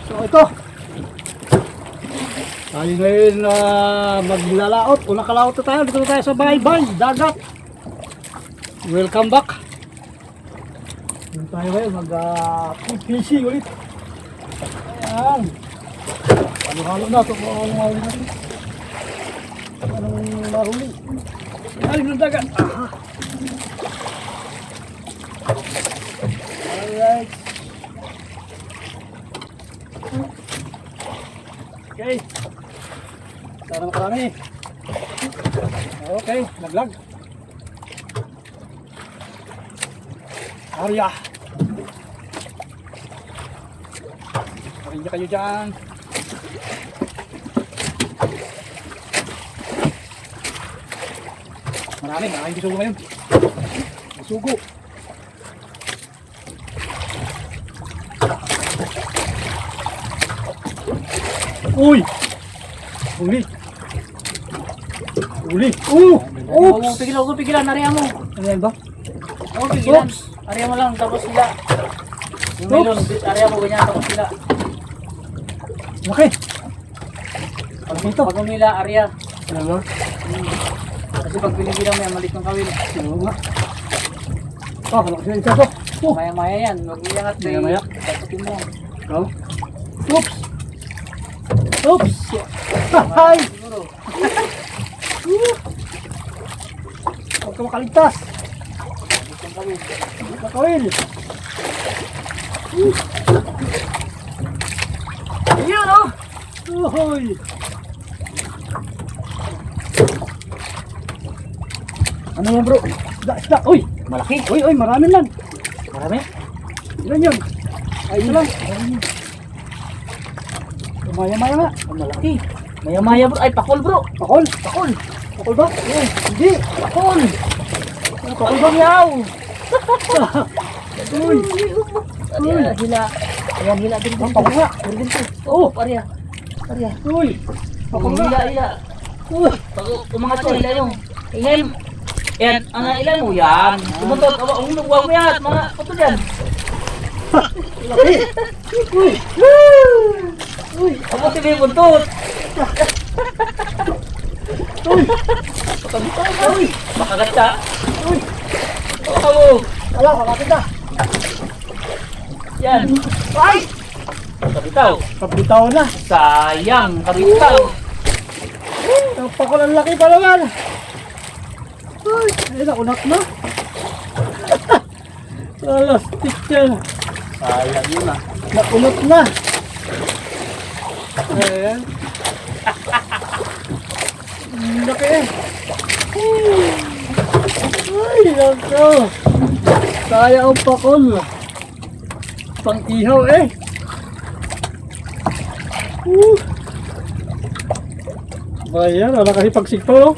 So ito. Tayo ngayon maglalaot. Unang kalaot na tayo. Dito na tayo sa bahay-bahay. Dagat. Welcome back. Dito tayo ngayon mag-fishing ulit. Ayan. Halo-halo na ito. Halo-halo natin. Anong mahuli? Aling ng dagat. Aha. Alright. Okay. Sana makarami. Okay, laglag. Arya. Arya kayo dyan. Maraming bisugo ngayon. Bisugo. Uy! Uli! Uli! Oops! Pigilan, nariyan mo. Ano yan ba? Oo, pigilan. Ariyan mo lang, tapos sila. Yung melon, ariyan mo ganyan, tapos sila. Okay! Ano ito? Pag umila, ariya. Ano ba? Kasi pag pinigilan mo yan, malit ng kawil. Ano ba? Ah, malaki na ito. Oh! Maya-maya yan, huwag iyangat. Maya-maya? Taputin mo. Oh. Oops! Oops! Hay! Siguro. Huwag ka makaligtas! Malit ng kawil. Makawil! Ayun, oh! Uhoy! Ano yan bro? Isda! Uy! Malaki. Uy! Marami lang! Marami? Ilan yun? Ay, ito lang! Maya-maya nga! Ang malaki. Maya-maya bro. Ay, pakol bro. Pakol! Pakol. Pakol ba? Hindi! Pakol. Pakol bang yaw? Uy! Ariya, hila. Ayan, hila din. Pakol nga! Oh, ariya. Ariya. Uy! Pakol nga! Hila, hila. Uy! Pag umangat ko, hila yung. Ingay. Yan, ang ilan mo yan. Tumutot, huwag mo yan. Mga puto dyan. Laki! Uy! Uy, ako si may buntot. Uy! Uy, makagat ka. Uy! Oo. Ala, malapit na! Yan. Ay! Kabitaw. Kapitaw na! Sayang, kabitaw. Ang pakol ang laki pa naman! Ay! Ay, nakunak na! Alastik yan! Sayang yun ah. Nakunot na! Ayan! Ang laki eh! Ay! Nako! Kaya ang pakol! Pang ihaw eh! Ayan, wala kasi pagsikto no?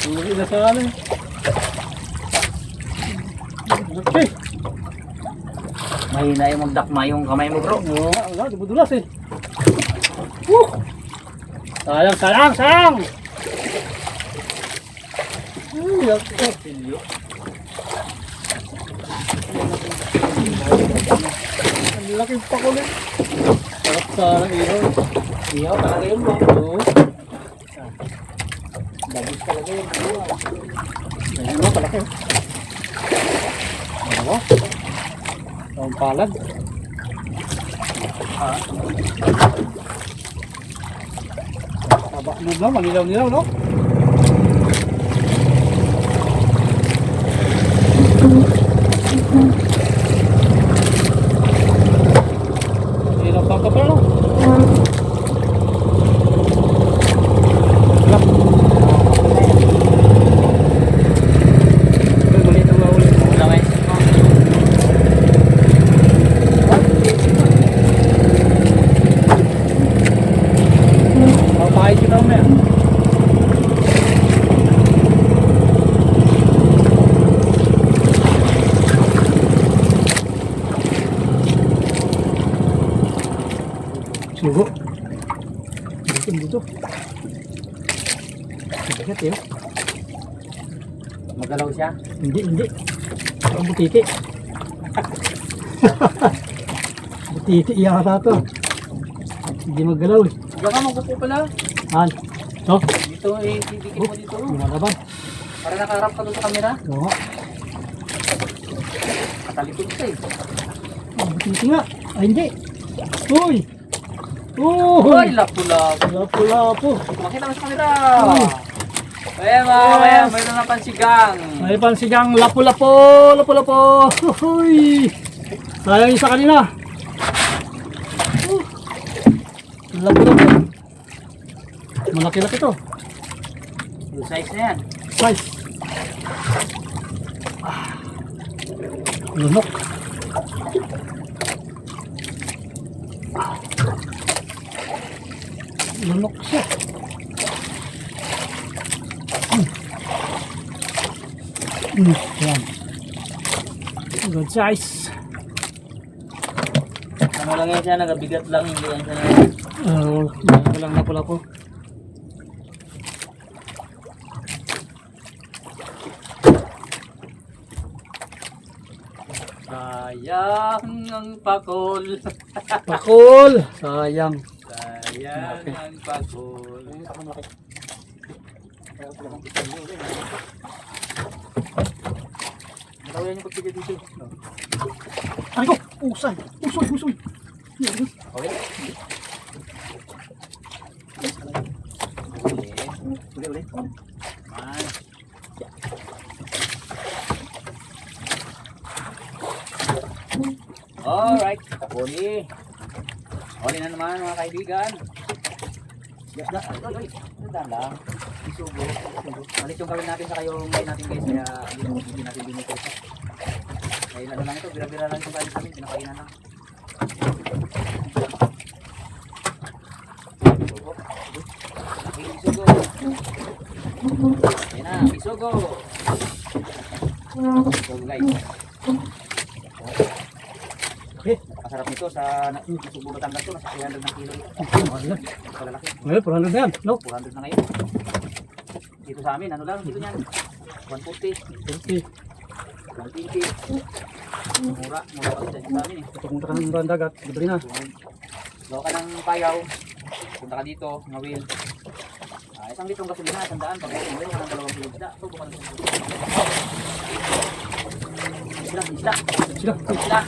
Uli na sa ano eh. Okay. Mahina yung magdakma yung kamay mo bro. Oo nga, wala, dudulas eh. Sayang, sayang, sayang! Ay, okay. Ang laking pakulit. Sarap sarang ihaw. Iyaw talaga yun bro. Oo. Bagis talaga yun. Ayan mo, palaki. Ano? Ang palad. Taba mo lang, manilaw-nilaw, no? Hirap bang ka pa, no? Wala. Maliit ang mahuli. Wala kayo. Papahit kita mamaya. Sugo. Dito. Bigat yun. Magalaw siya. Hindi. Ang butiti. Titi yata to. Hindi maggalaw eh. Diyan ka magpupo pala. Han. No? Dito eh, didikit mo dito. Lumalaban. Para nakaharap ka doon sa camera. Oo. Katalikod ka eh. Titi nga. Ay hindi. Uy. Uy. Hoy, lapu-lapu. Lapo-lapo. Makita mo sa camera. Ayan mga kabayan, mayroon na pansigang. May pansigang lapo-lapo. Lapo-lapo. Uy. Sayang yung sa kanina. Lapo-lapo. Malaki-laki to. Yung size na yan. Size. Lunok. Lunok siya. Yan. Good size. Ano lang yan siya, nagabigat lang, hindi yan siya. Walang lapo-lapo. Sayang ang pakol. Pakol. Sayang. Sayang ang pakol. Matawin yung pagpigil dito. Ay ko! Usay! Usoy! Usoy! Okay. Uli. Man. Alright, huli. Huli na naman mga kaibigan. Dahan lang. Isugo. Malit yung gawin natin sa kayo ngayon natin guys. Kaya hindi natin binito ito. Kaya ano lang ito, bira-bira lang itong galing sa amin. Pinakainan lang. Isugo. Ayan na, isugo. Isugo guys. Okay. Masarap nito sa Subo Batangas to, nasa 300 ng kilo ito. Malalaki. Ngayon, 400 na yan. No? 400 na ngayon. Dito sa amin, ano lang, dito niyan. 140, 20. 120. Mura pa rin sa amin eh. Pupunta ka ng ibang dagat. Libre na. Gawa ka ng payaw, punta ka dito, ngawil. Isang litrong gasolina, 100. Pag meron ka ng 2 kilo isda, subo ka ng isda. Sila.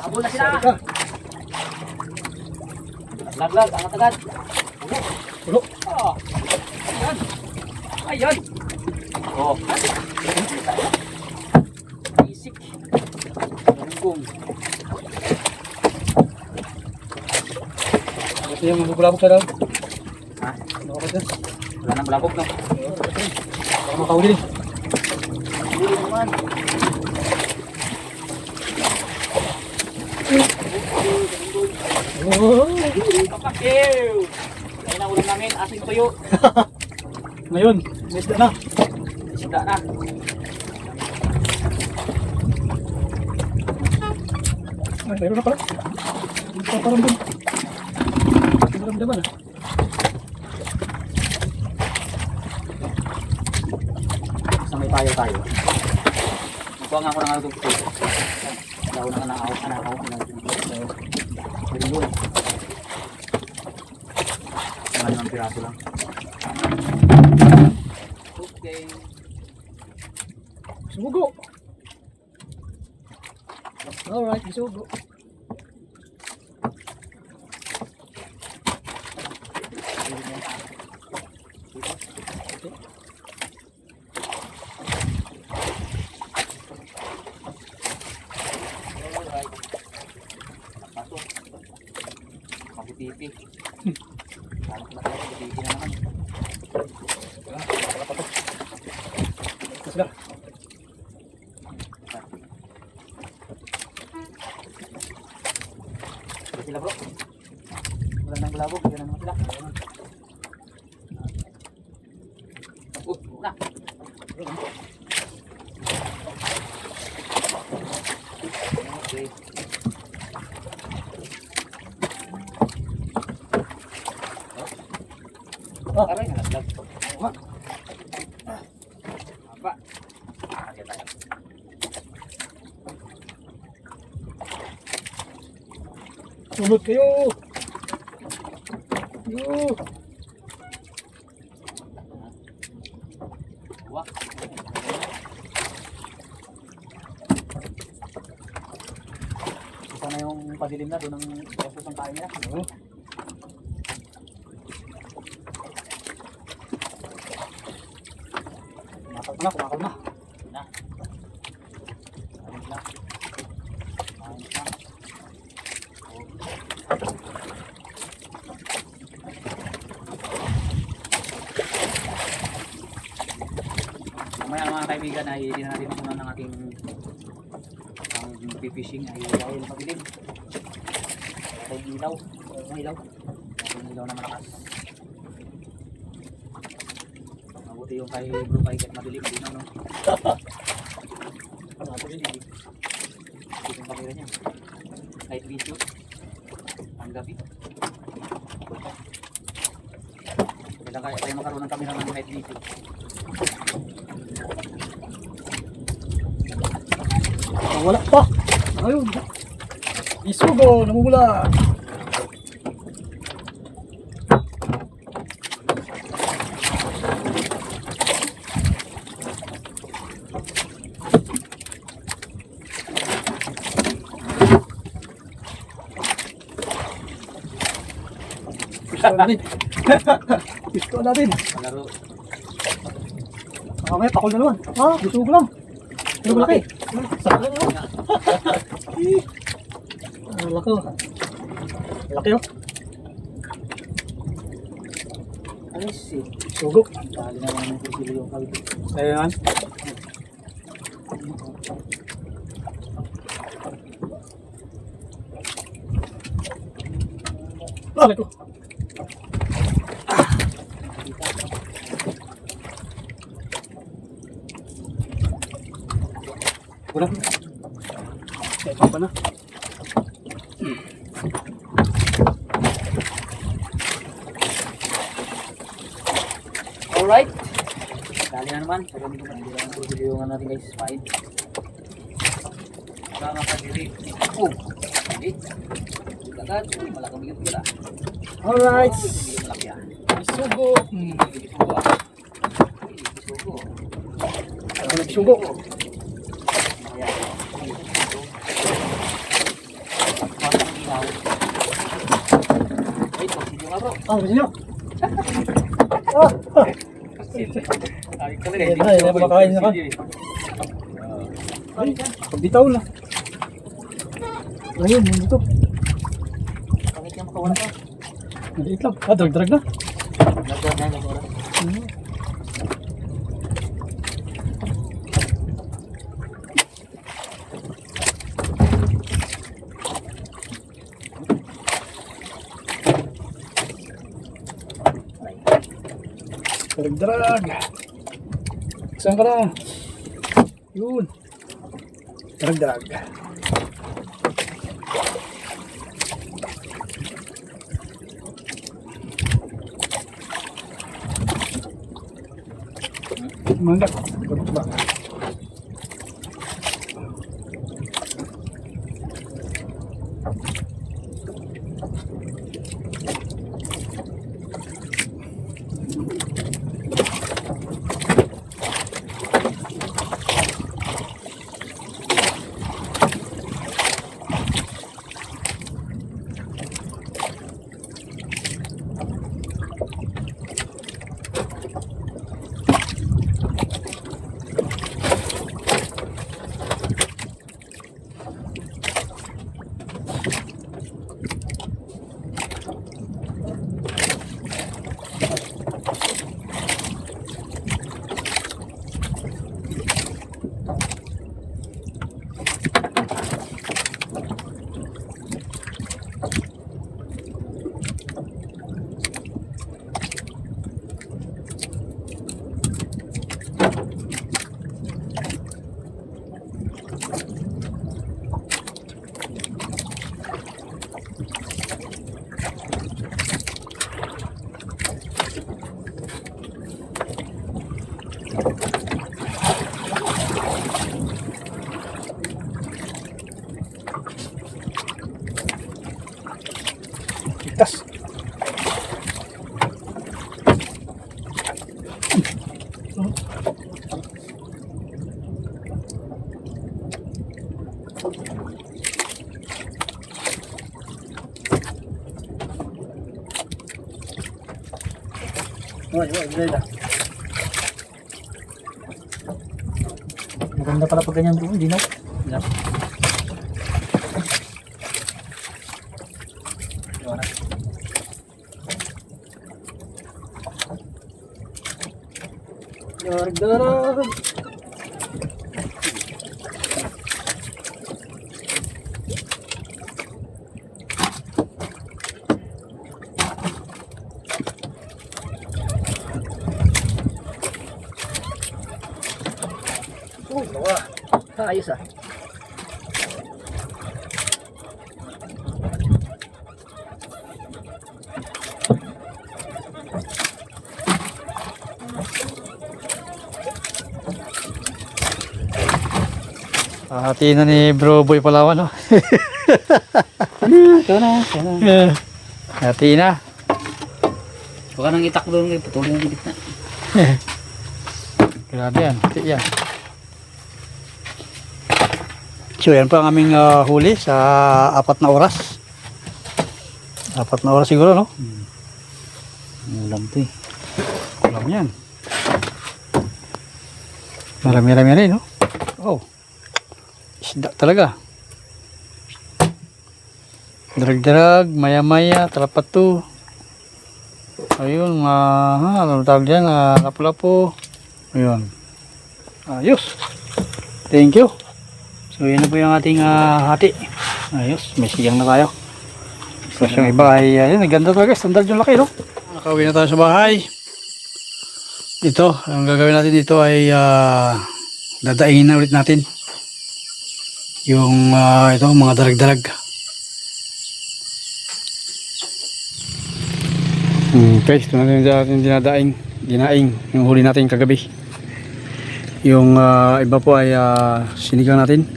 Abol na sila. Sila. Laglag, angat agad. Pulo. Oh. Ayan. Ayan. Oh. Isik. Bunggong. Ito yung mabubulabog sa daw. Ha? Ano ka dyan? Wala nang balabog, no? Baka makahuli din. Huli naman. Oh. Kapakiw! Kaya na ulam namin, asin tuyo. Ngayon, may isda na. Isda na. Ay, mayroon na pala. Hindi pa parang doon. Maramdaman ah. Sa may tayo. Magkuha nga ako ng alugog ko. Daw na kanakaw. Pwede yun. Mga 5 piraso lang. Okay. Sugo. Alright, sugo. Alright. Pasok. Makitipi. Parang na tayo, makitipi na naman. Sila. Sila bro. Wala nang balabog, yan naman sila. Na. Okay. Oh. Aray, nalaglag. Apa. Apa. Agad tayo. Sunod kayo. Yo. Wah. Isa na yung padilim na doon ang osos ng kain nila. Oh. Kumakalma na, kumakalma. Na. Ayun na. Ayun na. Mamaya mga kaibigan ay hindi na natin makunan ng ating ang fishing ay dahil pagdilim. Wala tayong ilaw. Wala ilaw. Wala ilaw na malakas. Mabuti yung kay bro kay kahit madilim din no. Ano din hindi. Ito yung kamera niya. Kahit video. Ang gabi. Kailangan kaya magkaroon ng kamera ng kahit video. Wala pa. Ayun. Isugo, namumula. Gusto natin. Gusto natin. Laro. Mamaya pakul na naman. Ah, gusto ko lang. Ano malaki? Saka na. Laki oh. Laki oh. Ay si. Sugo. Dali na lang ng kursilo yung kawit. Ayan. Laki ko. Wala. Ito pa na. Alright. Dali na naman. Pag hindi ko pa hindi lang ang kursilo yung natin guys. Fine. Sama ka diri. Oh. Hindi. Agad. Malakang bigat pala. Alright. Hindi malaki ah. Isugo. Hindi sugo ah. Hindi sugo. Ano isugo? Ah, gusto nyo? Kumakain na ka. Ay, pagbitaw na. Ayun, dito. Bakit yung makawala ka? Maliit lang. Ah, drag-drag na. Nagdaan na yung oras. Drag-drag. Saan ka na? Yun. Drag-drag. Mangga. Ba. Tikas. Maganda pala pag ganyan doon, dinaw. Yeah. Darag. Nawa. Ayos ah. Hati na ni Bro Boy Palawan, no? Ito na. Hati na. Huwag ka nang itak doon kayo. Putulong yung gitna. Grabe yan, hati yan. So yan pa ang aming huli sa 4 na oras. 4 na oras siguro, no? Ulam to eh. Alam yan. Marami-rami rin, no? Oh. Isda talaga. Darag-darag, maya-maya, talapato. Ayun, ano tawag dyan, lapu-lapu. Ayun. Ayos. Thank you. So yan na po yung ating hati. Ayos, may siyang na tayo. Tapos yung iba ay, ayun, ganda talaga. Standard yung laki, no? Nakauwi na tayo sa bahay. Ito, ang gagawin natin dito ay dadaingin na ulit natin yung ito, mga darag-darag. Guys, ito natin yung dinaing yung huli natin kagabi. Yung iba po ay sinigang natin.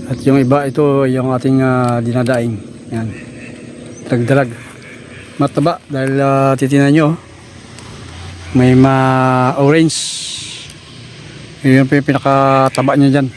At yung iba, ito yung ating dinadaing. Yan, darag-darag. Mataba dahil titinan nyo, may ma-orange. Yun po yung pinakataba niya dyan.